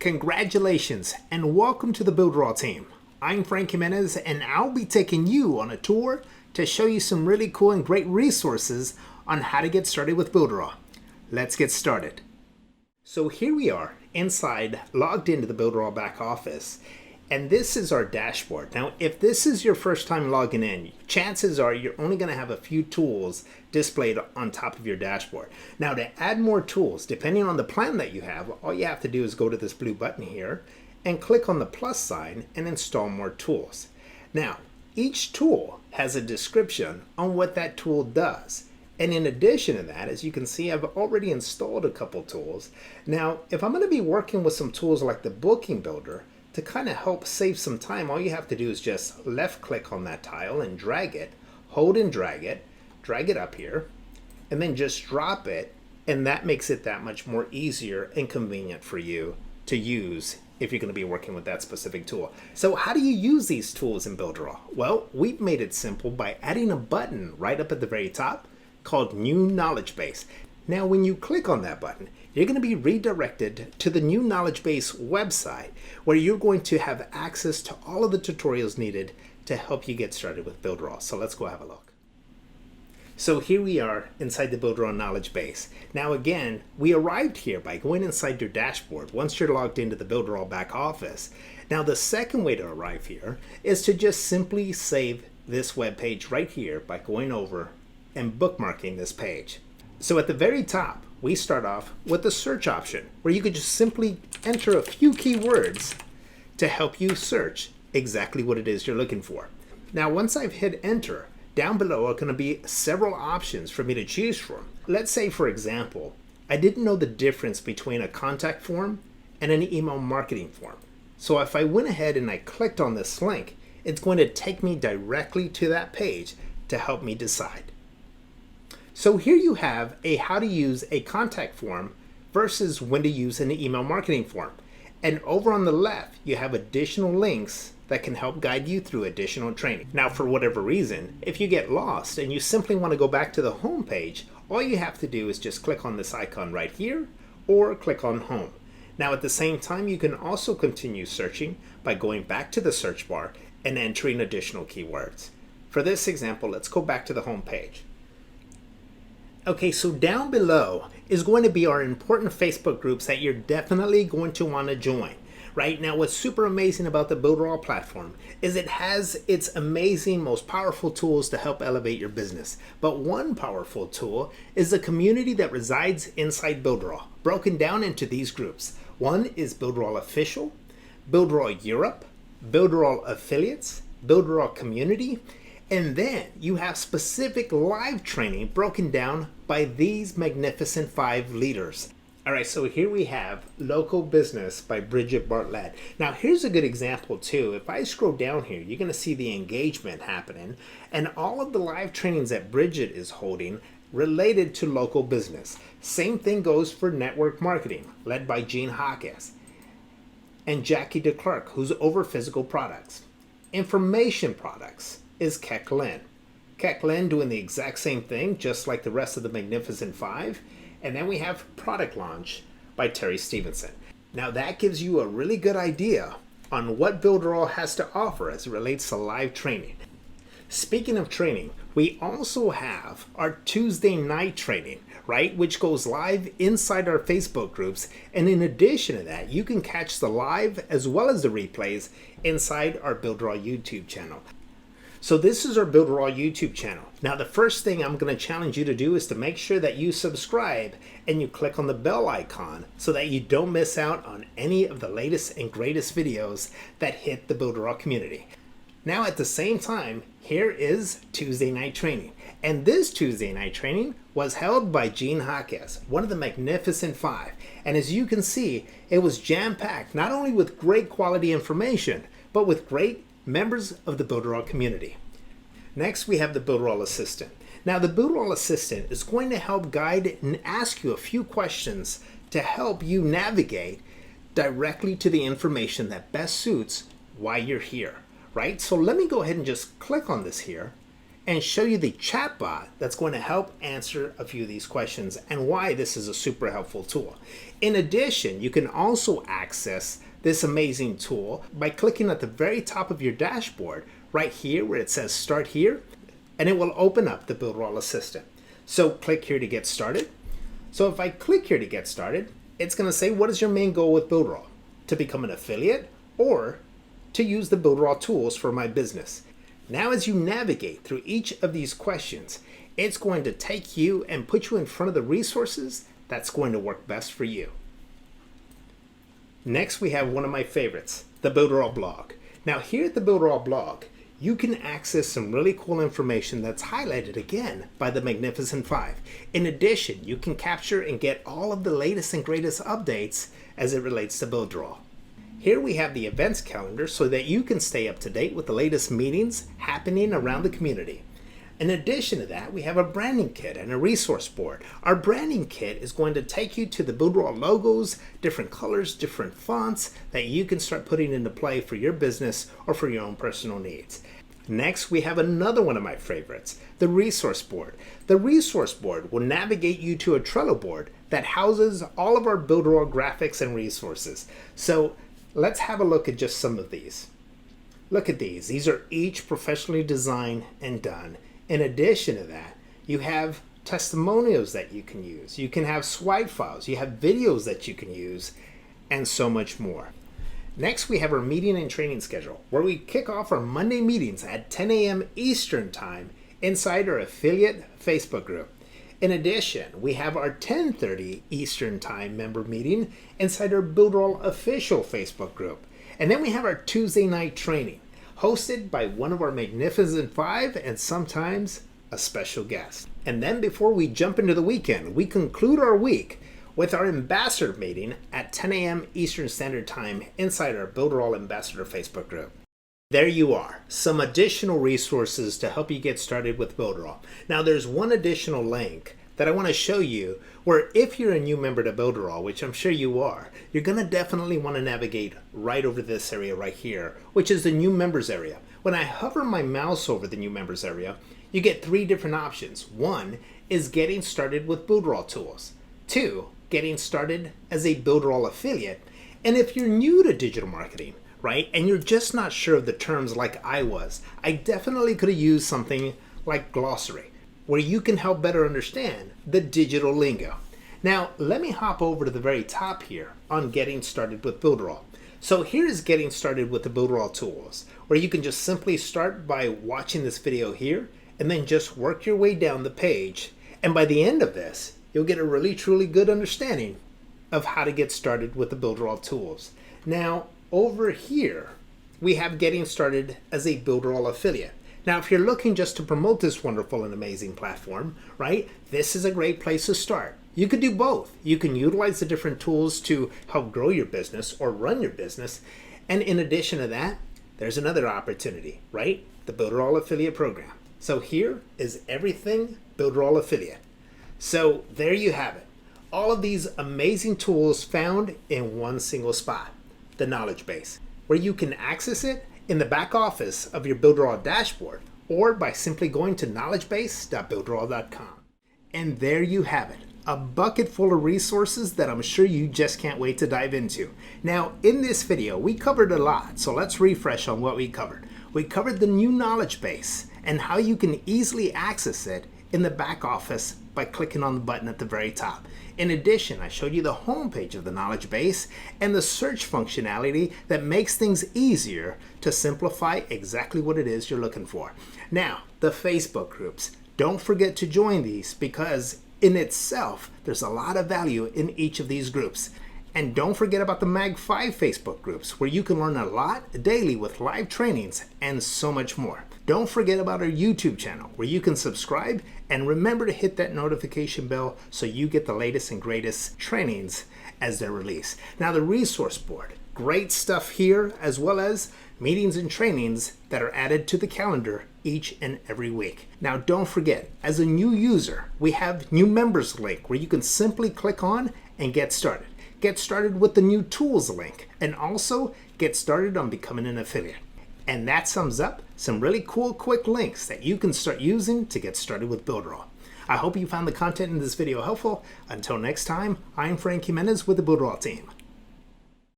Congratulations and welcome to the Builderall team. I'm Frank Jimenez and I'll be taking you on a tour to show you some really cool and great resources on how to get started with Builderall. Let's get started. So here we are inside, logged into the Builderall back office, and this is our dashboard. Now, if this is your first time logging in, chances are you're only going to have a few tools displayed on top of your dashboard. Now, to add more tools, depending on the plan that you have, all you have to do is go to this blue button here and click on the plus sign and install more tools. Now, each tool has a description on what that tool does. And in addition to that, as you can see, I've already installed a couple tools. Now, if I'm going to be working with some tools like the Booking Builder, to kind of help save some time, all you have to do is just left click on that tile and drag it, hold and drag it up here, and then just drop it, and that makes it that much more easier and convenient for you to use if you're going to be working with that specific tool. So how do you use these tools in Builderall? Well, we've made it simple by adding a button right up at the very top called New Knowledge Base. Now, when you click on that button, you're going to be redirected to the New Knowledge Base website, where you're going to have access to all of the tutorials needed to help you get started with Builderall. So let's go have a look. So here we are inside the Builderall Knowledge Base. Now again, we arrived here by going inside your dashboard once you're logged into the Builderall back office. Now the second way to arrive here is to just simply save this web page right here by going over and bookmarking this page. So at the very top, we start off with the search option, where you could just simply enter a few keywords to help you search exactly what it is you're looking for. Now, once I've hit enter, down below are going to be several options for me to choose from. Let's say, for example, I didn't know the difference between a contact form and an email marketing form. So if I went ahead and I clicked on this link, it's going to take me directly to that page to help me decide. So here you have a how to use a contact form versus when to use an email marketing form. And over on the left, you have additional links that can help guide you through additional training. Now, for whatever reason, if you get lost and you simply want to go back to the home page, all you have to do is just click on this icon right here or click on home. Now, at the same time, you can also continue searching by going back to the search bar and entering additional keywords. For this example, let's go back to the home page. Okay, so down below is going to be our important Facebook groups that you're definitely going to want to join. Right now, what's super amazing about the Builderall platform is it has its amazing, most powerful tools to help elevate your business. But one powerful tool is the community that resides inside Builderall, broken down into these groups. One is Builderall Official, Builderall Europe, Builderall Affiliates, Builderall Community, and then you have specific live training broken down by these magnificent 5 leaders. All right, so here we have Local Business by Bridget Bartlett. Now here's a good example too. If I scroll down here, you're gonna see the engagement happening and all of the live trainings that Bridget is holding related to local business. Same thing goes for Network Marketing, led by Gene Hawkes, and Jackie DeClercq, who's over physical products. Information products is Keck Lin. Keck Lin doing the exact same thing, just like the rest of the Magnificent 5. And then we have Product Launch by Terry Stevenson. Now that gives you a really good idea on what Builderall has to offer as it relates to live training. Speaking of training, we also have our Tuesday night training, right? Which goes live inside our Facebook groups. And in addition to that, you can catch the live as well as the replays inside our Builderall YouTube channel. So this is our Builderall YouTube channel. Now the first thing I'm going to challenge you to do is to make sure that you subscribe and you click on the bell icon so that you don't miss out on any of the latest and greatest videos that hit the Builderall community. Now at the same time, here is Tuesday night training. And this Tuesday night training was held by Gene Hawkes, one of the Magnificent 5. And as you can see, it was jam-packed not only with great quality information, but with great members of the Builderall community. Next, we have the Builderall Assistant. Now, the Builderall Assistant is going to help guide and ask you a few questions to help you navigate directly to the information that best suits why you're here, right? So let me go ahead and just click on this here, and show you the chatbot that's going to help answer a few of these questions and why this is a super helpful tool. In addition, you can also access this amazing tool by clicking at the very top of your dashboard right here where it says Start Here, and it will open up the Builderall Assistant. So click here to get started. So if I click here to get started, it's going to say, what is your main goal with Builderall? To become an affiliate or to use the Builderall tools for my business? Now, as you navigate through each of these questions, it's going to take you and put you in front of the resources that's going to work best for you. Next, we have one of my favorites, the Builderall blog. Now, here at the Builderall blog, you can access some really cool information that's highlighted again by the Magnificent Five. In addition, you can capture and get all of the latest and greatest updates as it relates to Builderall. Here we have the events calendar so that you can stay up to date with the latest meetings happening around the community. In addition to that, we have a branding kit and a resource board. Our branding kit is going to take you to the Builderall logos, different colors, different fonts that you can start putting into play for your business or for your own personal needs. Next, we have another one of my favorites, the resource board. The resource board will navigate you to a Trello board that houses all of our Builderall graphics and resources. So let's have a look at just some of these. Look at these. These are each professionally designed and done. In addition to that, you have testimonials that you can use. You can have swipe files. You have videos that you can use, and so much more. Next, we have our meeting and training schedule, where we kick off our Monday meetings at 10 a.m. Eastern Time inside our affiliate Facebook group. In addition, we have our 10:30 Eastern Time member meeting inside our Builderall official Facebook group. And then we have our Tuesday night training, hosted by one of our Magnificent Five and sometimes a special guest. And then before we jump into the weekend, we conclude our week with our ambassador meeting at 10 a.m. Eastern Standard Time inside our Builderall Ambassador Facebook group. There you are, some additional resources to help you get started with Builderall. Now there's one additional link that I want to show you where if you're a new member to Builderall, which I'm sure you are, you're going to definitely want to navigate right over this area right here, which is the new members area. When I hover my mouse over the new members area, you get three different options. One is getting started with Builderall tools. Two, getting started as a Builderall affiliate. And if you're new to digital marketing, right, and you're just not sure of the terms like I was, I definitely could have used something like Glossary, where you can help better understand the digital lingo. Now, let me hop over to the very top here on getting started with Builderall. So here's getting started with the Builderall tools, where you can just simply start by watching this video here and then just work your way down the page. And by the end of this, you'll get a really, truly good understanding of how to get started with the Builderall tools. Now, over here, we have getting started as a Builderall affiliate. Now, if you're looking just to promote this wonderful and amazing platform, right, this is a great place to start. You could do both. You can utilize the different tools to help grow your business or run your business. And in addition to that, there's another opportunity, right? The Builderall Affiliate Program. So here is everything Builderall Affiliate. So there you have it. All of these amazing tools found in one single spot, the knowledge base, where you can access it in the back office of your Builderall dashboard or by simply going to knowledgebase.builderall.com. And there you have it, a bucket full of resources that I'm sure you just can't wait to dive into. Now, in this video, we covered a lot, so let's refresh on what we covered. We covered the new knowledge base and how you can easily access it in the back office by clicking on the button at the very top. In addition, I showed you the homepage of the knowledge base and the search functionality that makes things easier to simplify exactly what it is you're looking for. Now, the Facebook groups. Don't forget to join these because in itself, there's a lot of value in each of these groups. And don't forget about the Mag 5 Facebook groups where you can learn a lot daily with live trainings and so much more. Don't forget about our YouTube channel where you can subscribe and remember to hit that notification bell so you get the latest and greatest trainings as they're released. Now, the resource board, great stuff here, as well as meetings and trainings that are added to the calendar each and every week. Now, don't forget, as a new user, we have new members link where you can simply click on and get started. Get started with the new tools link and also get started on becoming an affiliate. And that sums up some really cool quick links that you can start using to get started with BuildRaw. I hope you found the content in this video helpful. Until next time, I'm Frank Jimenez with the BuildRaw team.